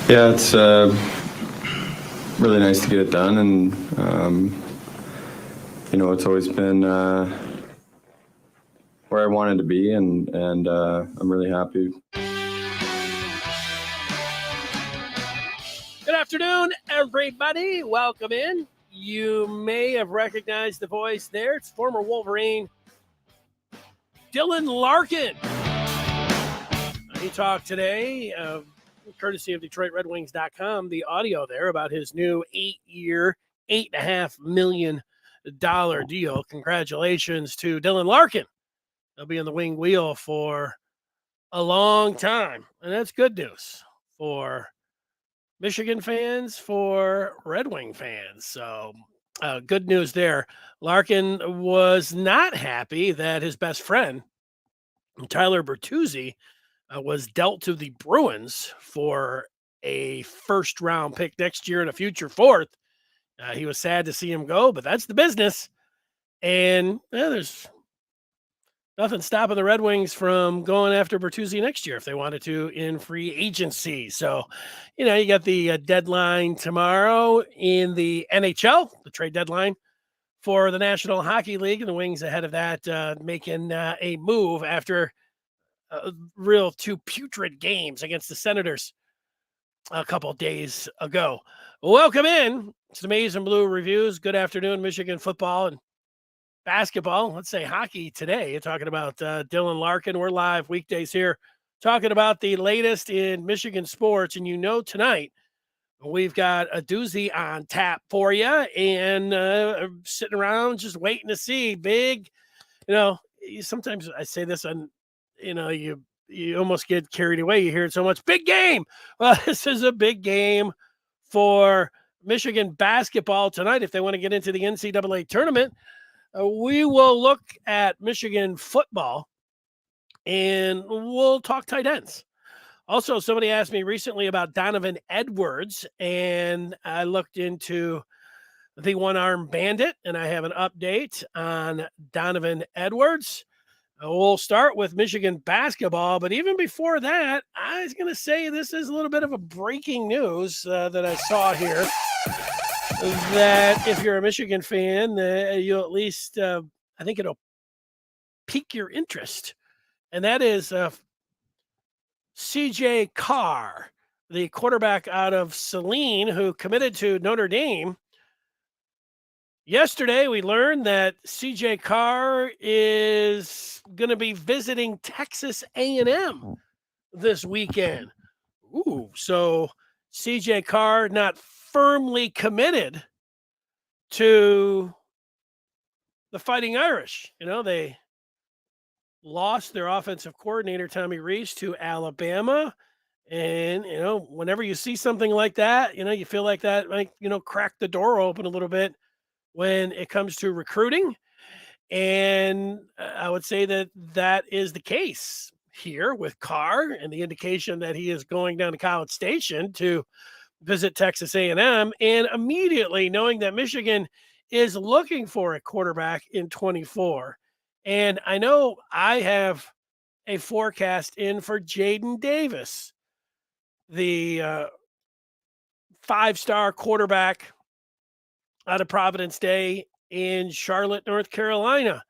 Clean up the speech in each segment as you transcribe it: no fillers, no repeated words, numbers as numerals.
Yeah, it's really nice to get it done, and it's always been where I wanted to be, and I'm really happy. Good afternoon, everybody. Welcome in. You may have recognized the voice there. It's former Wolverine Dylan Larkin. He talked today, courtesy of DetroitRedWings.com, the audio there about his new 8-year, $8.5 million deal. Congratulations to Dylan Larkin. He'll be in the wing wheel for a long time, and that's good news for Michigan fans, for Red Wing fans. So good news there. Larkin was not happy that his best friend, Tyler Bertuzzi, was dealt to the Bruins for a first-round pick next year and a future fourth. He was sad to see him go, but that's the business. And there's nothing stopping the Red Wings from going after Bertuzzi next year if they wanted to in free agency. So, you got the deadline tomorrow in the NHL, the trade deadline for the National Hockey League, and the Wings ahead of that making a move after real two putrid games against the Senators a couple days ago. Welcome in. It's the Maize and Blue Reviews. Good afternoon, Michigan football and basketball. Let's say hockey today. Talking about Dylan Larkin. We're live weekdays here talking about the latest in Michigan sports. And tonight we've got a doozy on tap for you, and sitting around just waiting to see big, sometimes I say this on, you almost get carried away. You hear it so much. Big game. Well, this is a big game for Michigan basketball tonight if they want to get into the NCAA tournament. We will look at Michigan football, and we'll talk tight ends. Also, somebody asked me recently about Donovan Edwards, and I looked into the one-arm bandit, and I have an update on Donovan Edwards. We'll start with Michigan basketball, but even before that, I was going to say this is a little bit of a breaking news that I saw here, that if you're a Michigan fan, you'll at least, I think it'll pique your interest, and that is CJ Carr, the quarterback out of Saline who committed to Notre Dame. Yesterday, we learned that CJ Carr is going to be visiting Texas A&M this weekend. Ooh, so CJ Carr not firmly committed to the Fighting Irish. They lost their offensive coordinator, Tommy Rees, to Alabama. And, whenever you see something like that, you feel like that might, crack the door open a little bit when it comes to recruiting. And I would say that is the case here with Carr, and the indication that he is going down to College Station to visit Texas A&M, and immediately knowing that Michigan is looking for a quarterback in 24. And I know I have a forecast in for Jaden Davis, the 5-star quarterback out of Providence Day in Charlotte, North Carolina.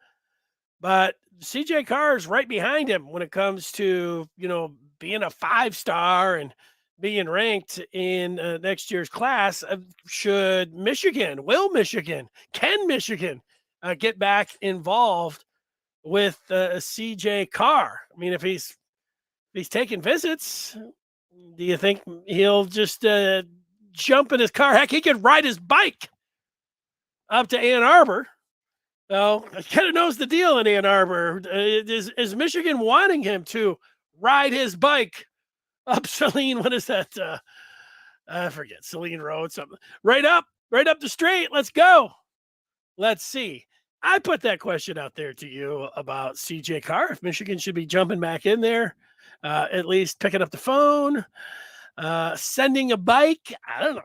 But CJ Carr is right behind him when it comes to, being a 5-star and being ranked in next year's class. Can Michigan get back involved with CJ Carr? I mean, if he's taking visits, do you think he'll just jump in his car? Heck, he could ride his bike up to Ann Arbor. So he kind of knows the deal in Ann Arbor. Is Michigan wanting him to ride his bike up Saline? What is that? I forget. Saline Road, something. Right up the street. Let's go. Let's see. I put that question out there to you about CJ Carr. If Michigan should be jumping back in there, at least picking up the phone, sending a bike. I don't know.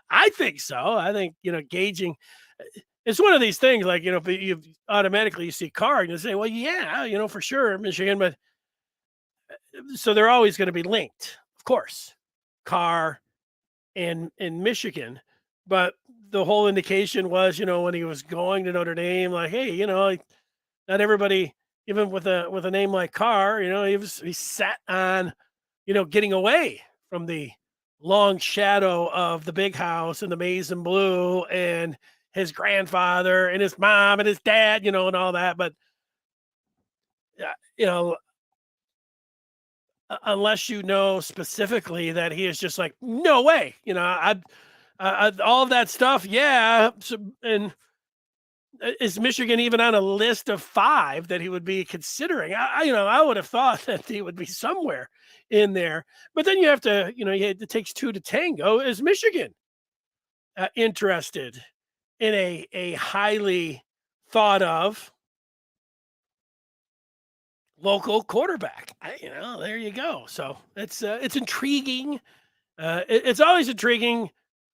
I think so. I think, gauging. It's one of these things like, you automatically you see Carr and you say, well, yeah, for sure, Michigan. But so they're always going to be linked, of course, Carr and Michigan. But the whole indication was, when he was going to Notre Dame, like, hey, like, not everybody, even with a name like Carr, he sat on, getting away from the long shadow of the big house and the maize and blue and his grandfather and his mom and his dad, and all that. But you know, unless you know specifically that he is just like, no way, all of that stuff. Yeah. So, and is Michigan even on a list of 5 that he would be considering? I would have thought that he would be somewhere in there, but then you have to, it takes 2 to tango. Is Michigan interested in a highly thought of local quarterback? There you go. So it's intriguing. It's always intriguing.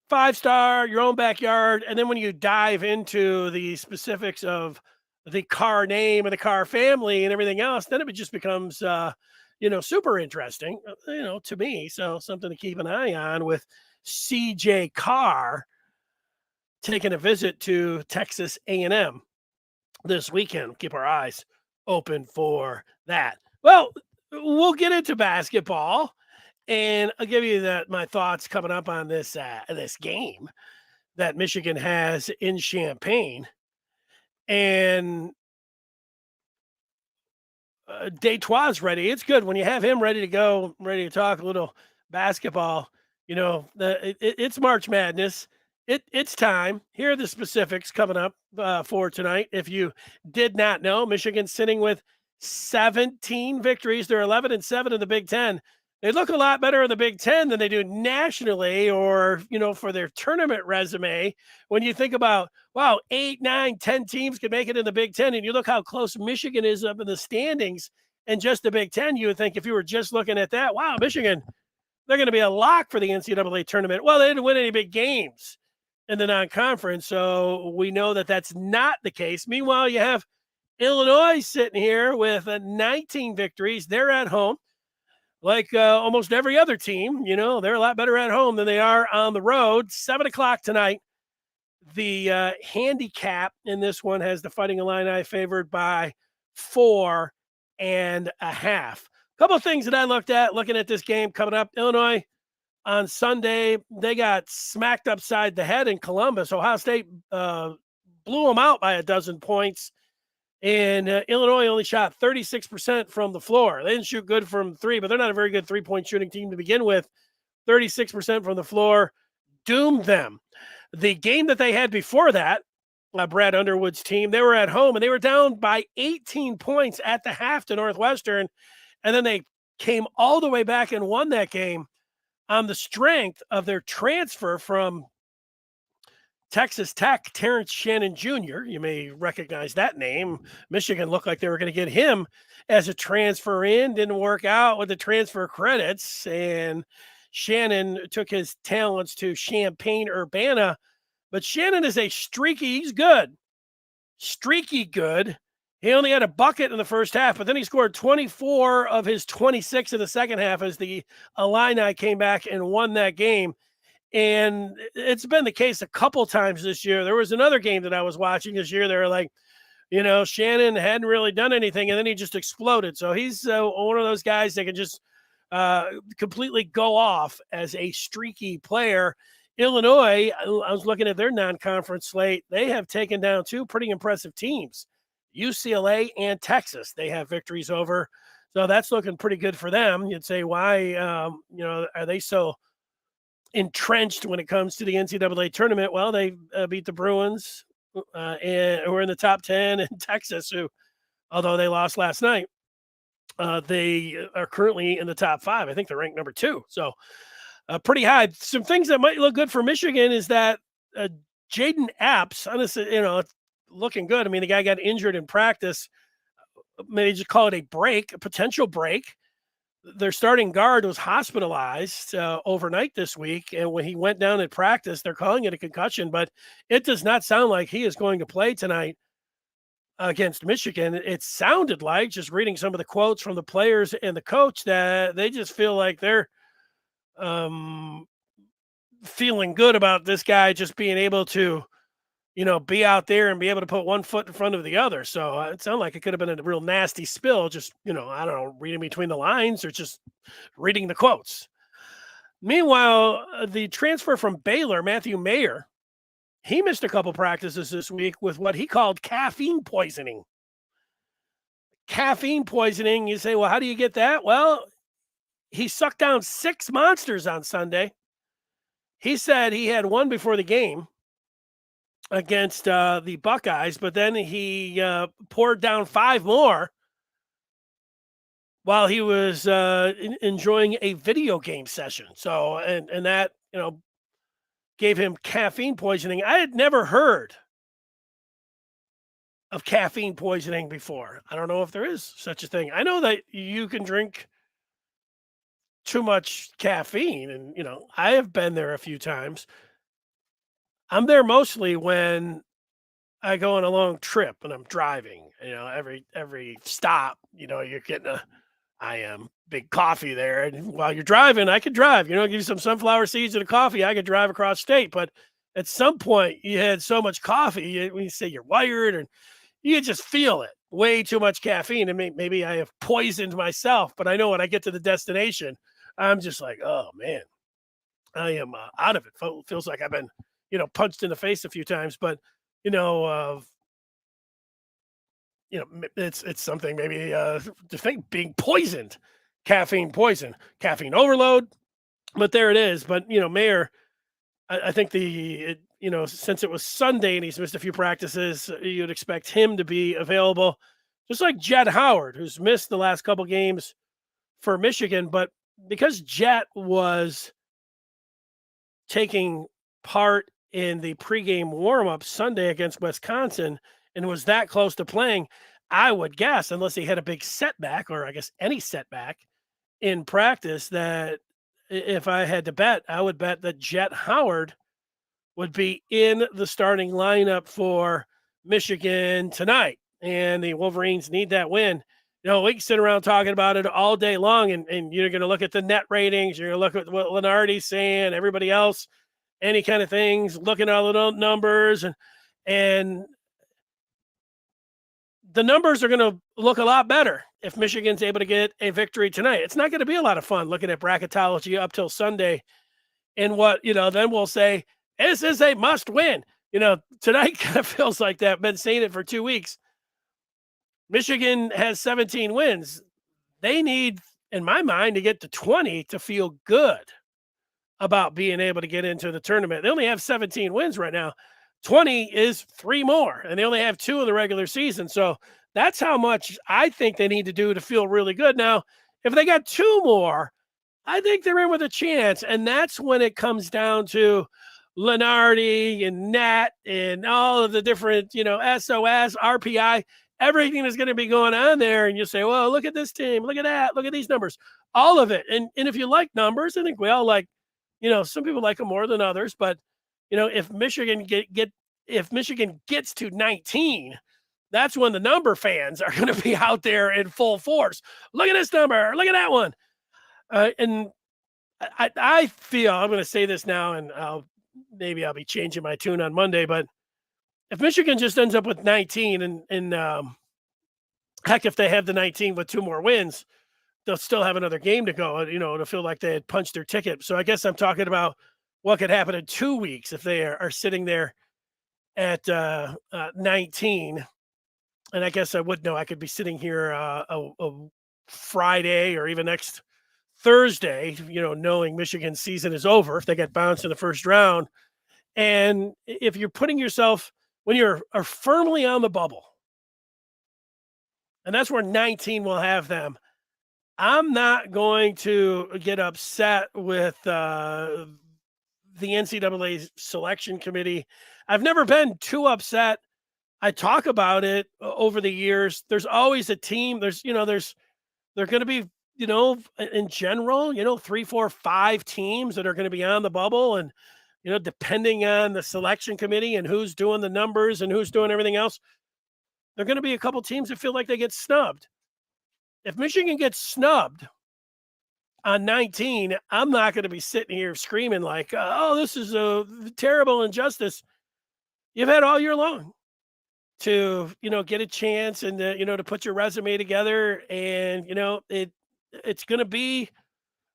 5-star, your own backyard, and then when you dive into the specifics of the Carr name and the Carr family and everything else, then it just becomes super interesting. To me. So something to keep an eye on with CJ Carr taking a visit to Texas A&M this weekend. Keep our eyes open for that. Well, we'll get into basketball, and I'll give you my thoughts coming up on this game that Michigan has in Champaign. And Detroit's ready. It's good when you have him ready to go, ready to talk a little basketball. It's March Madness. It's time. Here are the specifics coming up for tonight. If you did not know, Michigan's sitting with 17 victories. They're 11-7 in the Big Ten. They look a lot better in the Big Ten than they do nationally or, for their tournament resume. When you think about, wow, 8, 9, 10 teams could make it in the Big Ten, and you look how close Michigan is up in the standings and just the Big Ten, you would think if you were just looking at that, wow, Michigan, they're going to be a lock for the NCAA tournament. Well, they didn't win any big games in the non-conference, so we know that that's not the case. Meanwhile, you have Illinois sitting here with 19 victories. They're at home. Like almost every other team, they're a lot better at home than they are on the road. 7:00 tonight. The handicap in this one has the Fighting Illini favored by 4.5. A couple of things that I looked at looking at this game coming up. Illinois on Sunday, they got smacked upside the head in Columbus. Ohio State blew them out by 12 points. And Illinois only shot 36% from the floor. They didn't shoot good from 3, but they're not a very good 3-point shooting team to begin with. 36% from the floor doomed them. The game that they had before that, Brad Underwood's team, they were at home and they were down by 18 points at the half to Northwestern. And then they came all the way back and won that game on the strength of their transfer from Texas Tech, Terrence Shannon Jr. You may recognize that name. Michigan looked like they were going to get him as a transfer in. Didn't work out with the transfer credits. And Shannon took his talents to Champaign-Urbana. But Shannon is he's good. Streaky good. He only had a bucket in the first half, but then he scored 24 of his 26 in the second half as the Illini came back and won that game. And it's been the case a couple times this year. There was another game that I was watching this year. They were like, Shannon hadn't really done anything, and then he just exploded. So he's one of those guys that can just completely go off as a streaky player. Illinois, I was looking at their non-conference slate. They have taken down 2 pretty impressive teams, UCLA and Texas. They have victories over. So that's looking pretty good for them. You'd say, why, are they so entrenched when it comes to the NCAA tournament? Well, they beat the Bruins and who are in the top 10, and Texas, who, although they lost last night, they are currently in the top 5. I think they're ranked number 2. So pretty high. Some things that might look good for Michigan is that Jaden Epps, honestly, it's looking good. I mean, the guy got injured in practice. Maybe just call it a potential break. Their starting guard was hospitalized overnight this week, and when he went down in practice, they're calling it a concussion, but it does not sound like he is going to play tonight. against Michigan, it sounded like, just reading some of the quotes from the players and the coach, that they just feel like they're um, feeling good about this guy just being able to, be out there and be able to put one foot in front of the other. So it sounded like it could have been a real nasty spill. Just, I don't know, reading between the lines or just reading the quotes. Meanwhile, the transfer from Baylor, Matthew Mayer, he missed a couple practices this week with what he called caffeine poisoning. Caffeine poisoning. You say, well, how do you get that? Well, he sucked down 6 monsters on Sunday. He said he had one before the game against the Buckeyes, but then he poured down 5 more while he was enjoying a video game session. So, and that, gave him caffeine poisoning. I had never heard of caffeine poisoning before. I don't know if there is such a thing. I know that you can drink too much caffeine, and I have been there a few times. I'm there mostly when I go on a long trip and I'm driving. Every stop, you're getting I am big coffee there, and while you're driving, I could drive. Give you some sunflower seeds and a coffee, I could drive across state. But at some point, you had so much coffee, when you say you're wired, and you just feel it. Way too much caffeine, and maybe I have poisoned myself. But I know when I get to the destination, I'm just like, oh man, I am out of it. Feels like I've been, punched in the face a few times. But it's something maybe to think being poisoned, caffeine poison, caffeine overload. But there it is. But Mayer, I think since it was Sunday and he's missed a few practices, you'd expect him to be available, just like Jet Howard, who's missed the last couple games for Michigan. But because Jet was taking part in the pregame warm-up Sunday against Wisconsin and was that close to playing, I would guess, unless he had a big setback, or I guess any setback in practice, that if I had to bet, I would bet that Jet Howard would be in the starting lineup for Michigan tonight. And the Wolverines need that win. We can sit around talking about it all day long, and you're going to look at the net ratings, you're going to look at what Lenardi's saying, everybody else, any kind of things, looking at all the numbers, and the numbers are going to look a lot better if Michigan's able to get a victory tonight. It's not going to be a lot of fun looking at bracketology up till Sunday, and what, then we'll say, this is a must win. Tonight kind of feels like that. I've been saying it for 2 weeks. Michigan has 17 wins. They need, in my mind, to get to 20 to feel good about being able to get into the tournament. They only have 17 wins right now. 20 is 3 more, and they only have 2 in the regular season. So that's how much I think they need to do to feel really good. Now, if they got 2 more, I think they're in with a chance. And that's when it comes down to Lenardi and Nat and all of the different, SOS, RPI, everything is going to be going on there. And you say, well, look at this team, look at that, look at these numbers, all of it. And if you like numbers, I think we all like, some people like them more than others. But, if Michigan if Michigan gets to 19, that's when the number fans are going to be out there in full force. Look at this number, look at that one. And I feel, I'm going to say this now, and maybe I'll be changing my tune on Monday, but if Michigan just ends up with 19 and heck, if they have the 19 with 2 more wins, they'll still have another game to go, to feel like they had punched their ticket. So I guess I'm talking about what could happen in 2 weeks if they are sitting there at 19. And I guess I would know I could be sitting here a Friday or even next Thursday, knowing Michigan's season is over if they get bounced in the first round. And if you're putting yourself, when you're are firmly on the bubble, and that's where 19 will have them, I'm not going to get upset with the NCAA selection committee. I've never been too upset. I talk about it over the years. There's always a team. They're going to be, in general, 3, 4, 5 teams that are going to be on the bubble. And, depending on the selection committee and who's doing the numbers and who's doing everything else, There are going to be a couple teams that feel like they get snubbed. If Michigan gets snubbed on 19, I'm not going to be sitting here screaming like, oh, this is a terrible injustice. You've had all year long to, get a chance and, to put your resume together, and, it's going to be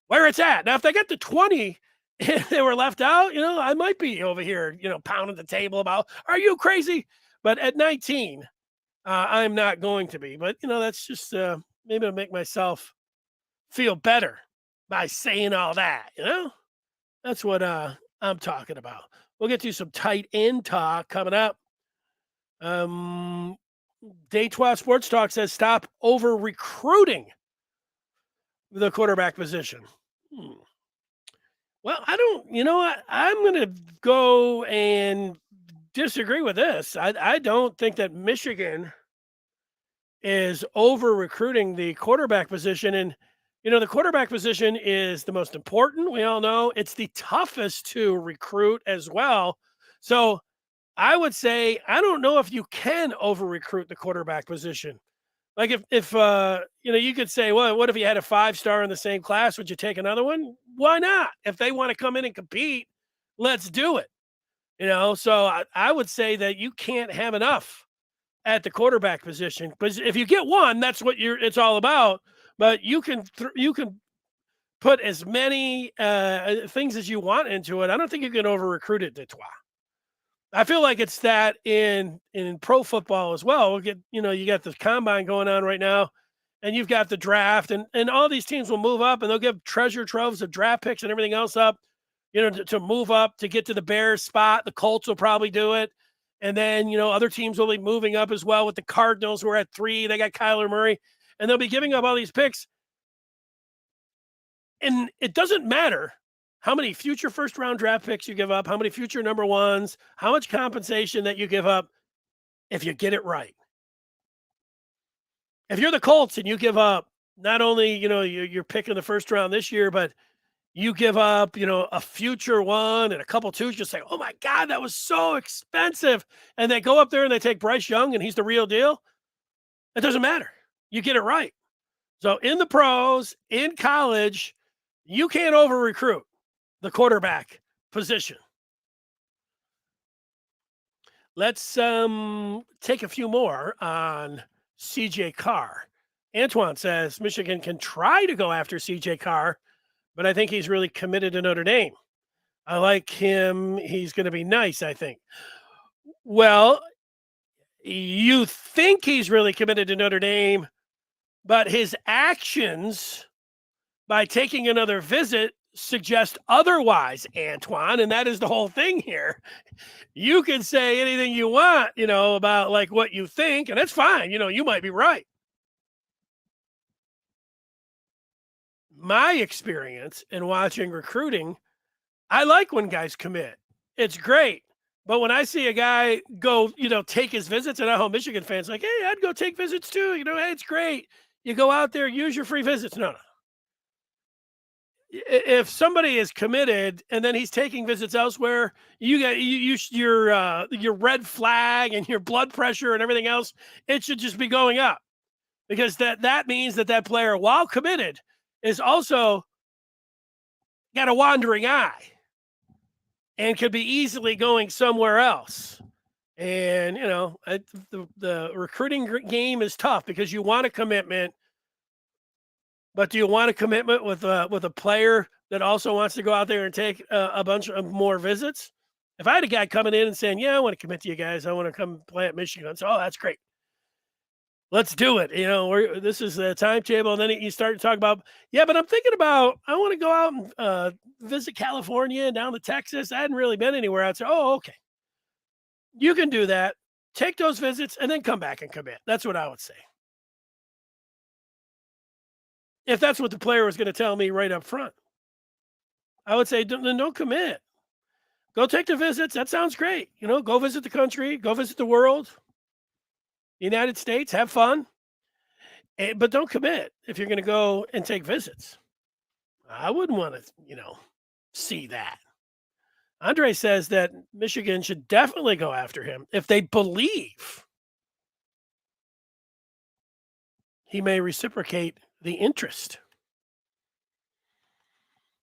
where it's at. Now, if they get to 20 and they were left out, I might be over here, pounding the table about, are you crazy? But at 19, I'm not going to be. But, that's just maybe to make myself feel better by saying all that, That's what I'm talking about. We'll get to some tight end talk coming up. Day 12 Sports Talk says stop over recruiting the quarterback position. Well, I don't, I'm going to go and disagree with this. I don't think that Michigan is over recruiting the quarterback position. And, the quarterback position is the most important. We all know it's the toughest to recruit as well. So I would say, I don't know if you can over recruit the quarterback position. Like if you could say, well, what if you had a 5-star in the same class? Would you take another one? Why not? If they want to come in and compete, let's do it. So I would say that you can't have enough at the quarterback position, because if you get one, that's what it's all about. But you can put as many things as you want into it. I don't think you can over recruit it, Detroit. I feel like it's that in pro football as well. We'll get, you got the combine going on right now, and you've got the draft, and all these teams will move up, and they'll give treasure troves of draft picks and everything else up, to move up to get to the Bears spot. The Colts will probably do it. And then, other teams will be moving up as well with the Cardinals, who are at 3. They got Kyler Murray, and they'll be giving up all these picks. And it doesn't matter how many future first-round draft picks you give up, how many future number ones, how much compensation that you give up, if you get it right. If you're the Colts and you give up not only, you're picking the first round this year, but you give up, a future one and a couple twos, just say, oh my God, that was so expensive. And they go up there and they take Bryce Young and he's the real deal. It doesn't matter. You get it right. So in the pros, in college, you can't over recruit the quarterback position. Let's take a few more on CJ Carr. Antoine says Michigan can try to go after CJ Carr, but I think he's really committed to Notre Dame. I like him. He's going to be nice, I think. Well, you think he's really committed to Notre Dame, but his actions by taking another visit suggest otherwise, Antoine, and that is the whole thing here. You can say anything you want, about like what you think, and that's fine. You might be right. My experience in watching recruiting, I like when guys commit. It's great. But when I see a guy go, take his visits, and I know Michigan fans like, hey, I'd go take visits too. Hey, it's great. You go out there, use your free visits. No. If somebody is committed and then he's taking visits elsewhere, you got your red flag and your blood pressure and everything else. It should just be going up, because that means that player, while committed, is also got a wandering eye and could be easily going somewhere else. And the recruiting game is tough because you want a commitment. But do you want a commitment with a player that also wants to go out there and take a bunch of more visits? If I had a guy coming in and saying, yeah, I want to commit to you guys, I want to come play at Michigan, I'd say, oh, that's great. Let's do it. This is the timetable. And then you start to talk about, yeah, but I'm thinking about, I want to go out and visit California and down to Texas. I hadn't really been anywhere. I'd say, oh, okay. You can do that. Take those visits and then come back and commit. That's what I would say. If that's what the player was going to tell me right up front, I would say, don't commit. Go take the visits. That sounds great. Go visit the country, go visit the world, United States, have fun. But don't commit if you're going to go and take visits. I wouldn't want to, see that. Andre says that Michigan should definitely go after him if they believe he may reciprocate the interest.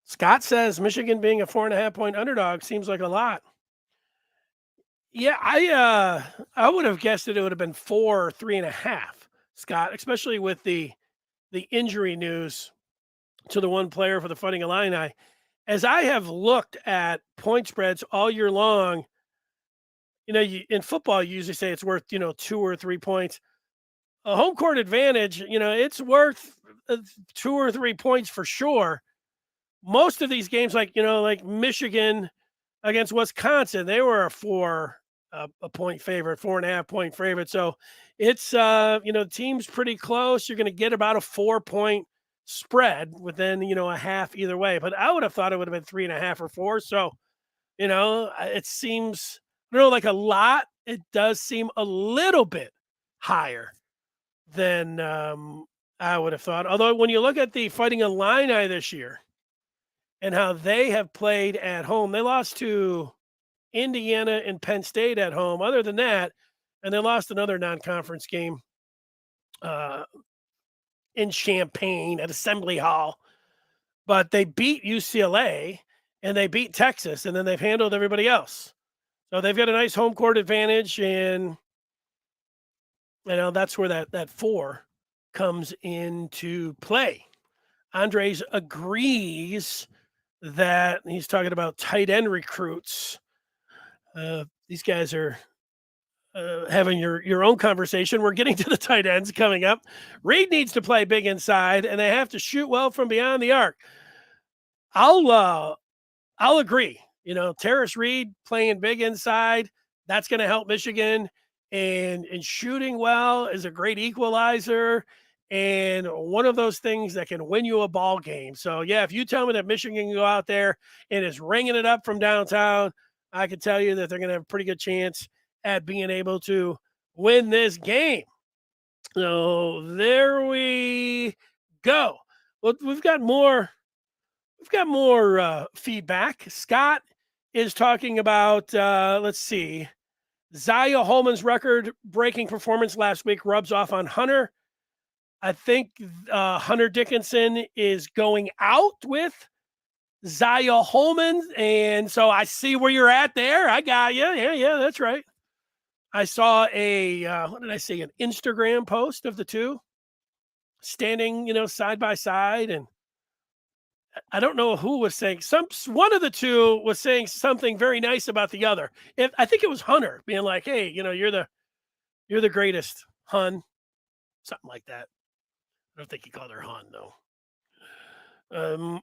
Scott says Michigan being a 4.5-point underdog seems like a lot. Yeah, I would have guessed that it would have been 4 or 3.5, Scott, especially with the injury news to the one player for the Fighting Illini. As I have looked at point spreads all year long, in football, you usually say it's worth, 2 or 3 points. A home court advantage, it's worth 2 or 3 points for sure. Most of these games, like Michigan against Wisconsin, they were a point favorite, 4.5-point favorite. So it's, the team's pretty close. You're going to get about a 4-point spread within, a half either way. But I would have thought it would have been 3.5 or 4. So, it seems, like a lot. It does seem a little bit higher than I would have thought. Although when you look at the Fighting Illini this year and how they have played at home, they lost to Indiana and Penn State at home. Other than that, and they lost another non-conference game in Champaign at Assembly Hall. But they beat UCLA and they beat Texas, and then they've handled everybody else. So they've got a nice home court advantage, and that's where that 4 comes into play. Andres agrees that he's talking about tight end recruits. These guys are having your own conversation. We're getting to the tight ends coming up. Reed needs to play big inside, and they have to shoot well from beyond the arc. I'll agree. Terrace Reed playing big inside, that's going to help Michigan. And shooting well is a great equalizer and one of those things that can win you a ball game. So, yeah, if you tell me that Michigan can go out there and is ringing it up from downtown, I can tell you that they're going to have a pretty good chance at being able to win this game. So there we go. Well, we've got more feedback. Scott is talking about, let's see, Zaya Holman's record-breaking performance last week rubs off on Hunter. I think Hunter Dickinson is going out with Zaya Holman, and so I see where you're at there. I got you. Yeah, that's right. I saw what did I see? An Instagram post of the two standing, side by side, and I don't know who was saying one of the two was saying something very nice about the other. I think it was Hunter being like, "Hey, you're the greatest, Hun," something like that. I don't think he called her Hun though. I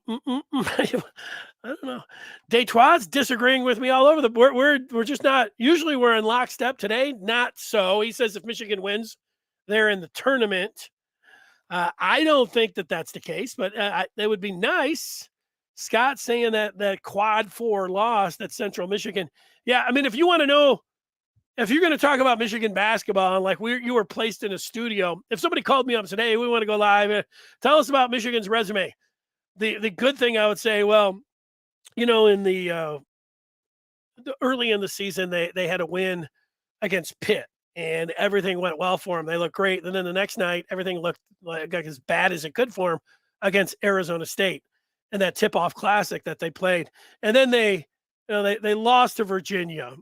don't know. Detroit's disagreeing with me all over the board. We're just not. Usually we're in lockstep. Today, not so. He says if Michigan wins, they're in the tournament. I don't think that that's the case, but that would be nice. Scott saying that quad 4 loss, that Central Michigan. Yeah, I mean, if you want to know, if you're going to talk about Michigan basketball, and like you were placed in a studio, if somebody called me up and said, "Hey, we want to go live, tell us about Michigan's resume." The good thing I would say, well, in the early in the season, they had a win against Pitt. And everything went well for them. They looked great. And then the next night, everything looked like as bad as it could for them against Arizona State and that tip-off classic that they played. And then they lost to Virginia,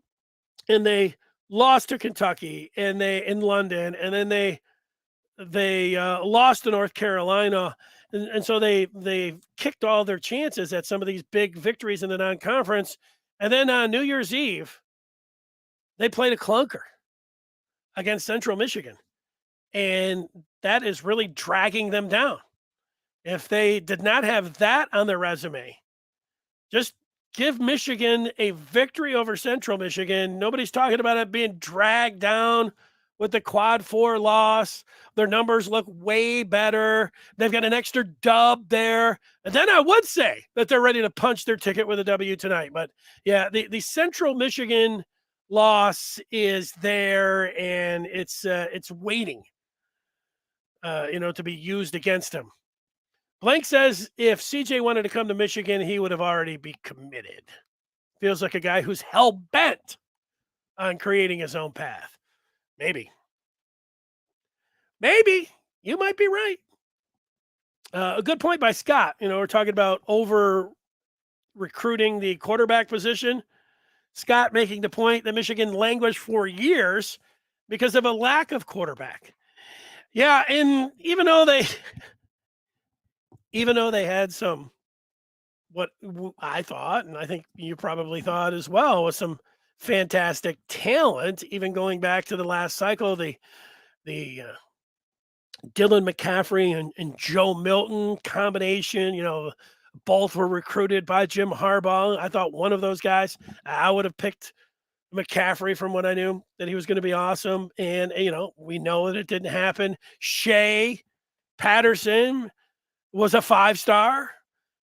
and they lost to Kentucky, and in London, and then they lost to North Carolina, and so they kicked all their chances at some of these big victories in the non-conference. And then on New Year's Eve, they played a clunker against Central Michigan. And that is really dragging them down. If they did not have that on their resume, just give Michigan a victory over Central Michigan. Nobody's talking about it being dragged down with the quad 4 loss. Their numbers look way better. They've got an extra dub there. And then I would say that they're ready to punch their ticket with a W tonight. But yeah, the Central Michigan loss is there, and it's waiting, to be used against him. Blank says if CJ wanted to come to Michigan, he would have already be committed. Feels like a guy who's hell-bent on creating his own path. Maybe. you might be right. A good point by Scott. We're talking about over recruiting the quarterback position. Scott making the point that Michigan languished for years because of a lack of quarterback. Yeah, and even though they had some, what I thought, and I think you probably thought as well, was some fantastic talent, even going back to the last cycle, the Dylan McCaffrey and Joe Milton combination, both were recruited by Jim Harbaugh. I thought one of those guys, I would have picked McCaffrey from what I knew that he was going to be awesome. And, we know that it didn't happen. Shea Patterson was a 5-star,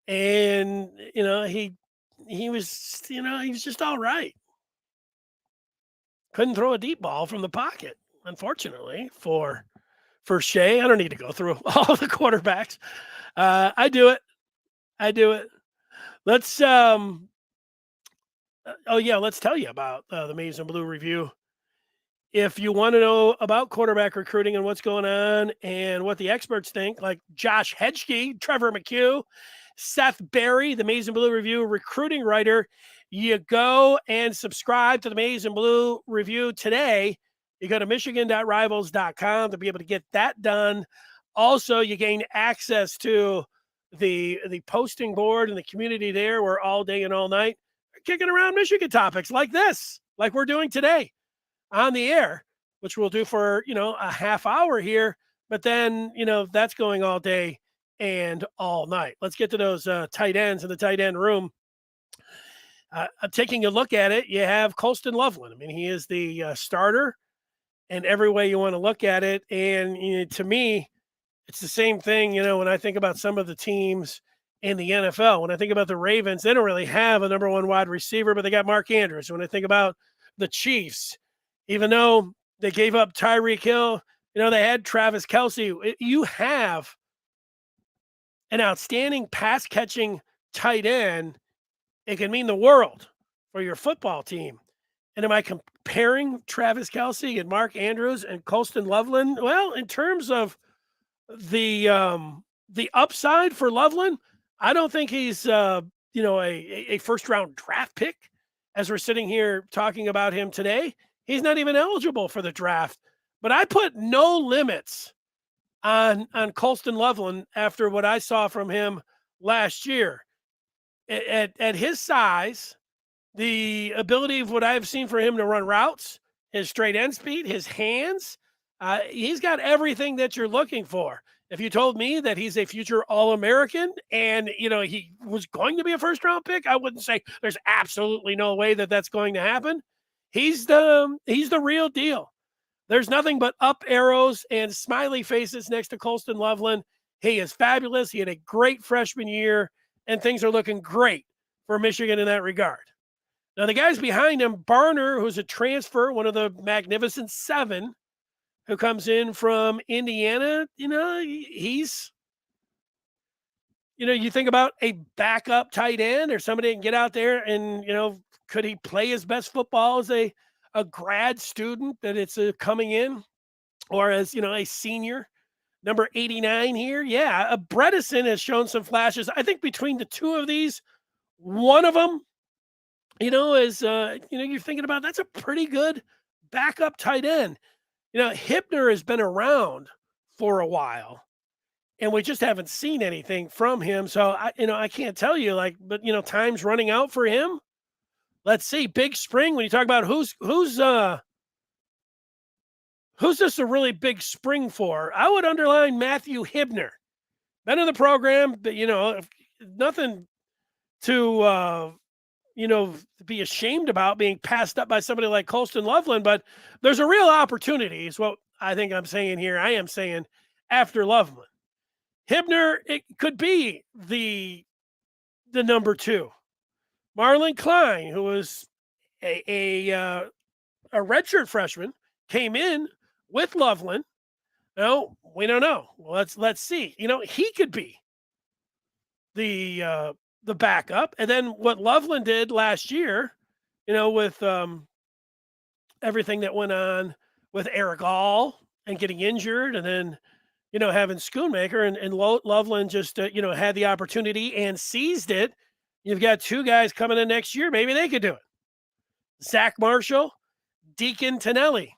and, he was just all right. Couldn't throw a deep ball from the pocket, unfortunately, for Shea. I don't need to go through all the quarterbacks. I do it. Let's let's tell you about the Maize and Blue review. If you want to know about quarterback recruiting and what's going on and what the experts think, like Josh Hedgke, Trevor McHugh, Seth Berry, the Maize and Blue review recruiting writer, you go and subscribe to the Maize and Blue review today. You go to michigan.rivals.com to be able to get that done. Also, you gain access to the posting board and the community there, where all day and all night we're kicking around Michigan topics like this, like we're doing today on the air, which we'll do for, a half hour here. But then, that's going all day and all night. Let's get to those tight ends in the tight end room. I'm taking a look at it. You have Colston Loveland. I mean, he is the starter, and every way you want to look at it. And to me, it's the same thing, when I think about some of the teams in the NFL. When I think about the Ravens, they don't really have a number one wide receiver, but they got Mark Andrews. When I think about the Chiefs, even though they gave up Tyreek Hill, they had Travis Kelce. You have an outstanding pass-catching tight end. It can mean the world for your football team. And am I comparing Travis Kelce and Mark Andrews and Colston Loveland? Well, in terms of the upside for Loveland, I don't think he's a first-round draft pick. As we're sitting here talking about him today, he's not even eligible for the draft. But I put no limits on Colston Loveland after what I saw from him last year. At his size, the ability of what I've seen for him to run routes, his straight end speed, his hands, he's got everything that you're looking for. If you told me that he's a future All-American and, he was going to be a first-round pick, I wouldn't say there's absolutely no way that that's going to happen. He's the real deal. There's nothing but up arrows and smiley faces next to Colston Loveland. He is fabulous. He had a great freshman year, and things are looking great for Michigan in that regard. Now, the guys behind him, Barner, who's a transfer, one of the Magnificent Seven, who comes in from Indiana, he's, you think about a backup tight end or somebody that can get out there and, could he play his best football as a grad student that it's coming in, or as, a senior, number 89 here? Yeah, Bredesen has shown some flashes. I think between the two of these, one of them, is, you're thinking about, that's a pretty good backup tight end. Hibner has been around for a while, and we just haven't seen anything from him. So I can't tell you, but time's running out for him. Let's see. Big spring. When you talk about who's this a really big spring for, I would underline Matthew Hibner. Been in the program, but nothing to be ashamed about being passed up by somebody like Colston Loveland, but there's a real opportunity is what I think I'm saying here. I am saying after Loveland. Hibner, it could be the number two. Marlon Klein, who was a redshirt freshman, came in with Loveland. No, we don't know. Well, let's see. He could be the backup. And then what Loveland did last year, with everything that went on with Eric All and getting injured, and then having Schoonmaker and Loveland just, had the opportunity and seized it. You've got two guys coming in next year. Maybe they could do it. Zach Marshall, Deacon Tonelli.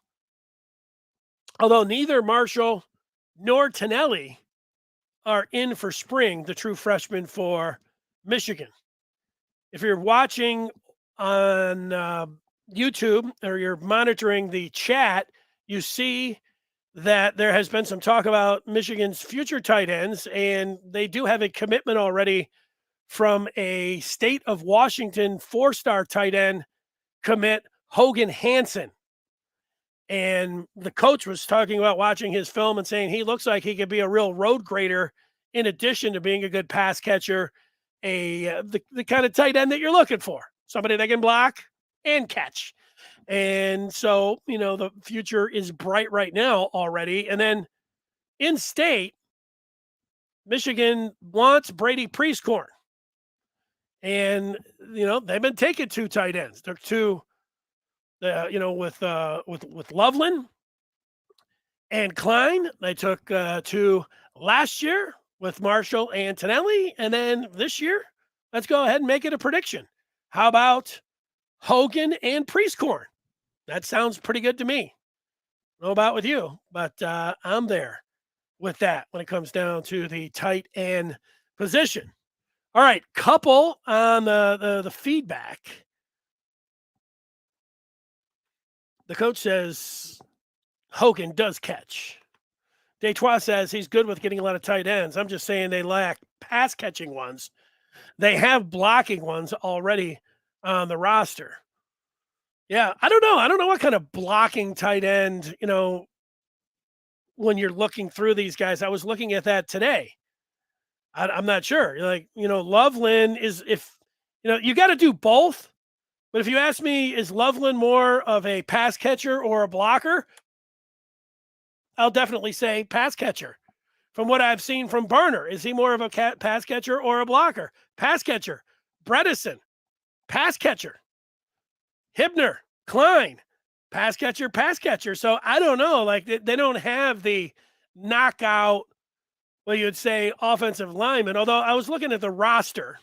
Although neither Marshall nor Tonelli are in for spring, the true freshmen for Michigan. If you're watching on YouTube or you're monitoring the chat, you see that there has been some talk about Michigan's future tight ends, and they do have a commitment already from a state of Washington 4-star tight end commit, Hogan Hansen. And the coach was talking about watching his film and saying he looks like he could be a real road grader in addition to being a good pass catcher, the kind of tight end that you're looking for, somebody that can block and catch. And so, the future is bright right now already. And then in state, Michigan wants Brady Priestcorn. And, they've been taking two tight ends. They're two, with Loveland and Klein. They took two last year with Marshall and Tonelli. And then this year, let's go ahead and make it a prediction. How about Hogan and Priestcorn? That sounds pretty good to me. I don't know about with you, but I'm there with that when it comes down to the tight end position. All right, couple on the feedback. The coach says Hogan does catch. Detroit says he's good with getting a lot of tight ends. I'm just saying they lack pass catching ones. They have blocking ones already on the roster. Yeah, I don't know. I don't know what kind of blocking tight end, when you're looking through these guys. I was looking at that today. I'm not sure. Loveland is, you got to do both. But if you ask me, is Loveland more of a pass catcher or a blocker? I'll definitely say pass catcher. From what I've seen from Barner, is he more of a pass catcher or a blocker? Pass catcher. Bredesen, pass catcher. Hibner, Klein, pass catcher. So I don't know. Like they don't have the knockout, you'd say offensive lineman. Although I was looking at the roster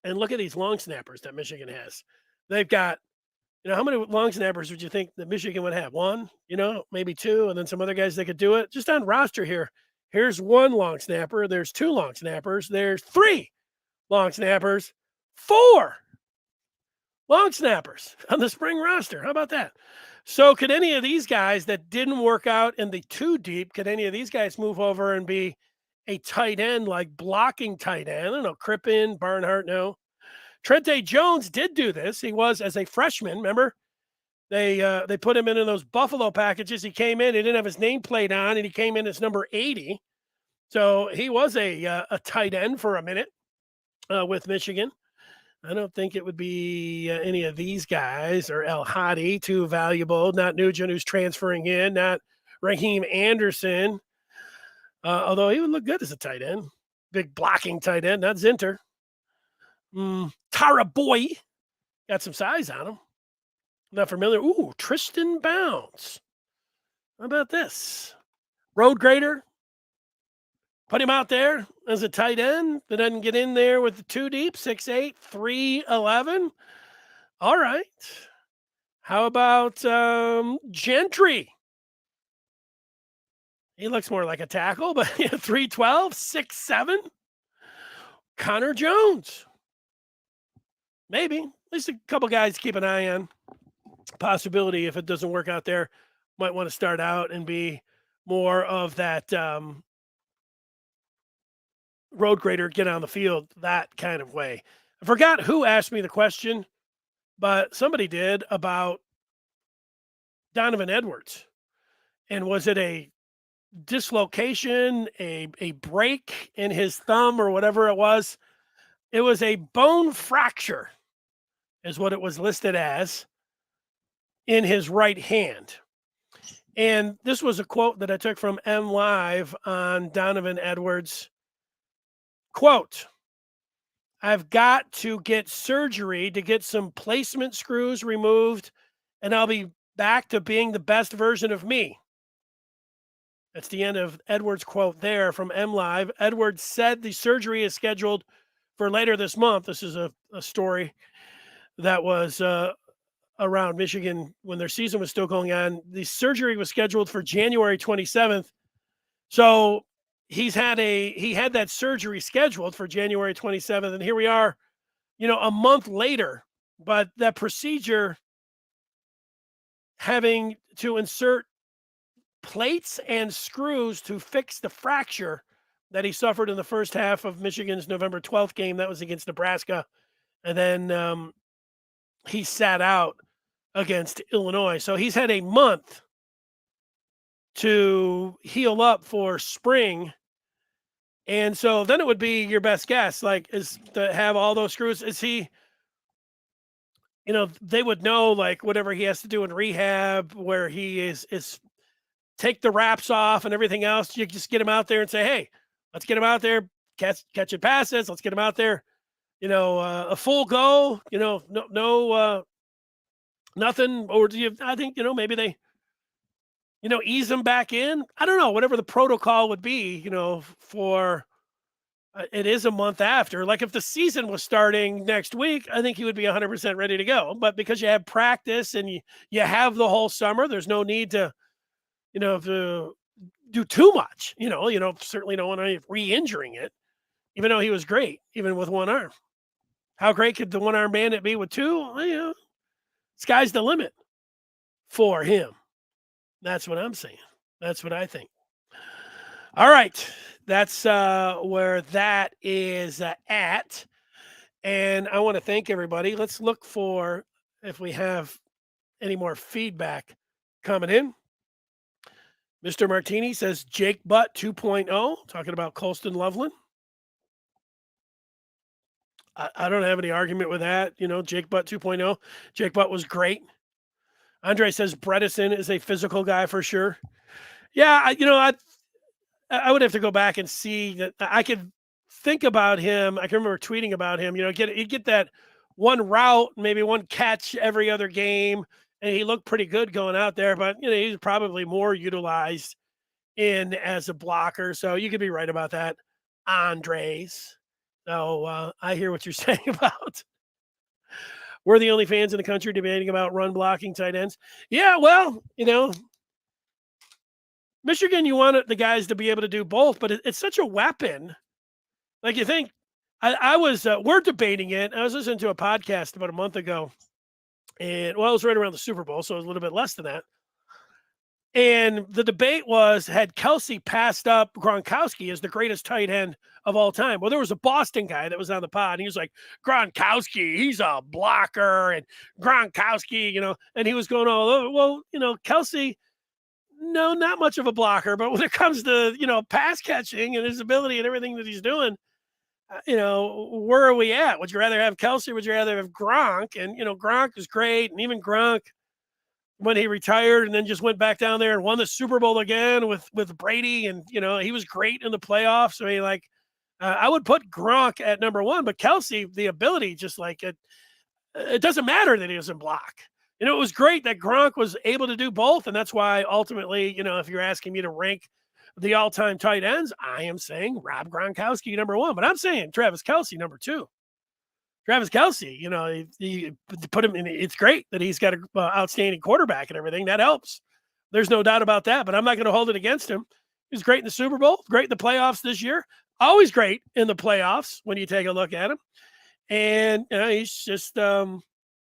and look at these long snappers that Michigan has. They've got, how many long snappers would you think that Michigan would have? One, maybe two, and then some other guys that could do it. Just on roster here. Here's one long snapper. There's two long snappers. There's three long snappers. Four long snappers on the spring roster. How about that? So could any of these guys that didn't work out in the two deep, could any of these guys move over and be a tight end, like blocking tight end? I don't know, Crippen, Barnhart, no. Trente Jones did do this. He was as a freshman, remember? They put him in those Buffalo packages. He came in, he didn't have his nameplate on, and he came in as number 80. So he was a tight end for a minute with Michigan. I don't think it would be any of these guys or El Hadi, too valuable. Not Nugent, who's transferring in. Not Raheem Anderson, although he would look good as a tight end. Big blocking tight end, not Zinter. Tara Boy, got some size on him. Not familiar. Ooh, Tristan Bounds. How about this? Road grader. Put him out there as a tight end that doesn't get in there with the two deep, 6'8", 311. All right. How about Gentry? He looks more like a tackle, but 312, 6'7". Connor Jones. Maybe. At least a couple guys to keep an eye on. Possibility, if it doesn't work out there, might want to start out and be more of that road grader, get on the field, that kind of way. I forgot who asked me the question, but somebody did about Donovan Edwards. And was it a dislocation, a break in his thumb or whatever it was? It was a bone fracture is what it was listed as in his right hand. And this was a quote that I took from M Live on Donovan Edwards. Quote, I've got to get surgery to get some placement screws removed, and I'll be back to being the best version of me. That's the end of Edwards' quote there from MLive. Edwards said the surgery is scheduled for later this month. This is a story that was around Michigan when their season was still going on. The surgery was scheduled for January 27th. So he had that surgery scheduled for January 27th, and here we are, a month later. But that procedure, having to insert plates and screws to fix the fracture that he suffered in the first half of Michigan's November 12th game, that was against Nebraska, and then he sat out against Illinois. So he's had a month to heal up for spring. And so then it would be your best guess, like, is to have all those screws. Is he, they would know, like, whatever he has to do in rehab, where he is take the wraps off and everything else. You just get him out there and say, hey, let's get him out there, catching passes. Let's get him out there, a full go, no, nothing. Or do you, I think, maybe they, ease him back in. I don't know, whatever the protocol would be, for it is a month after. Like if the season was starting next week, I think he would be 100% ready to go. But because you have practice and you have the whole summer, there's no need to, to do too much. Certainly don't want to re-injuring it, even though he was great, even with one arm. How great could the one-arm bandit be with two? Well, sky's the limit for him. That's what I'm saying. That's what I think. All right. That's where that is at. And I want to thank everybody. Let's look for if we have any more feedback coming in. Mr. Martini says Jake Butt 2.0, talking about Colston Loveland. I don't have any argument with that. Jake Butt 2.0. Jake Butt was great. Andre says Bredesen is a physical guy for sure. Yeah, I would have to go back and see that. I could think about him. I can remember tweeting about him. He'd get that one route, maybe one catch every other game, and he looked pretty good going out there. But he's probably more utilized in as a blocker. So you could be right about that, Andres. So I hear what you're saying about. We're the only fans in the country debating about run blocking tight ends. Yeah, well, Michigan, you want the guys to be able to do both, but it's such a weapon. Like you think, we're debating it. I was listening to a podcast about a month ago, and it was right around the Super Bowl, so it was a little bit less than that. And the debate was, had Kelsey passed up Gronkowski as the greatest tight end of all time? Well, there was a Boston guy that was on the pod, and he was like, Gronkowski, he's a blocker, and Gronkowski, and he was going all over. Well, Kelsey, no, not much of a blocker, but when it comes to, pass catching and his ability and everything that he's doing, where are we at? Would you rather have Kelsey? Would you rather have Gronk? And, Gronk is great. And even Gronk, when he retired and then just went back down there and won the Super Bowl again with Brady. And, he was great in the playoffs. I mean, I would put Gronk at number one, but Kelsey, the ability, just like it doesn't matter that he doesn't block. It was great that Gronk was able to do both. And that's why ultimately, if you're asking me to rank the all-time tight ends, I am saying Rob Gronkowski number one, but I'm saying Travis Kelce number two. Travis Kelce, he put him in. It's great that he's got an outstanding quarterback and everything. That helps. There's no doubt about that, but I'm not going to hold it against him. He's great in the Super Bowl, great in the playoffs this year, always great in the playoffs when you take a look at him. And he's just one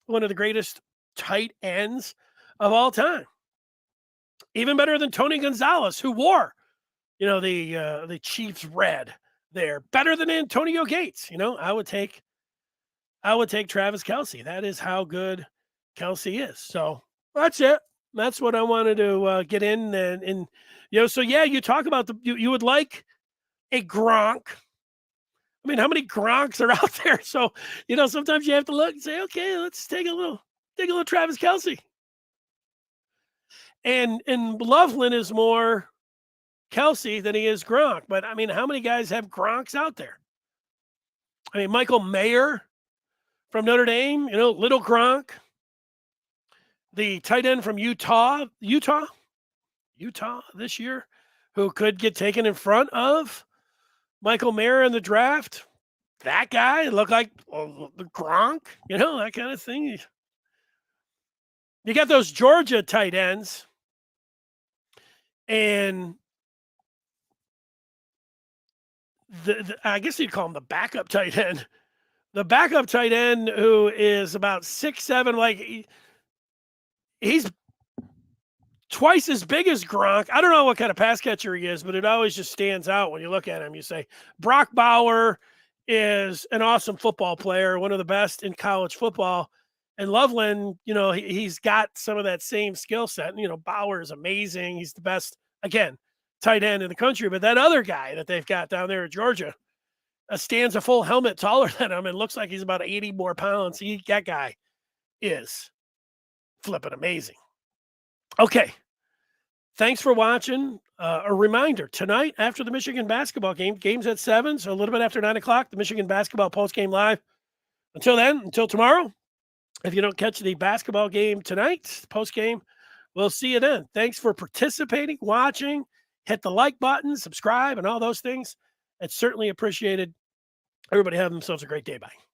of the greatest tight ends of all time. Even better than Tony Gonzalez, who wore, the Chiefs red there. Better than Antonio Gates. I would take Travis Kelce. That is how good Kelce is. So that's it. That's what I wanted to get in. And so, yeah, you talk about you would like a Gronk. I mean, how many Gronks are out there? So, sometimes you have to look and say, okay, let's take a little Travis Kelce. And Loveland is more Kelce than he is Gronk. But, I mean, how many guys have Gronks out there? I mean, Michael Mayer from Notre Dame, little Gronk. The tight end from Utah this year, who could get taken in front of Michael Mayer in the draft. That guy looked like the Gronk, that kind of thing. You got those Georgia tight ends, and I guess you'd call him the backup tight end. The backup tight end who is about 6'7", like he's twice as big as Gronk. I don't know what kind of pass catcher he is, but it always just stands out when you look at him. You say, Brock Bauer is an awesome football player, one of the best in college football. And Loveland, he's got some of that same skill set. Bauer is amazing. He's the best, again, tight end in the country. But that other guy that they've got down there at Georgia stands a full helmet taller than him and looks like he's about 80 more pounds. That guy is flipping amazing. Okay. Thanks for watching. A reminder, tonight after the Michigan basketball game's at 7, so a little bit after 9 o'clock, the Michigan basketball postgame live. Until tomorrow, if you don't catch the basketball game tonight, postgame, we'll see you then. Thanks for participating, watching. Hit the like button, subscribe, and all those things. It's certainly appreciated. Everybody have themselves a great day. Bye.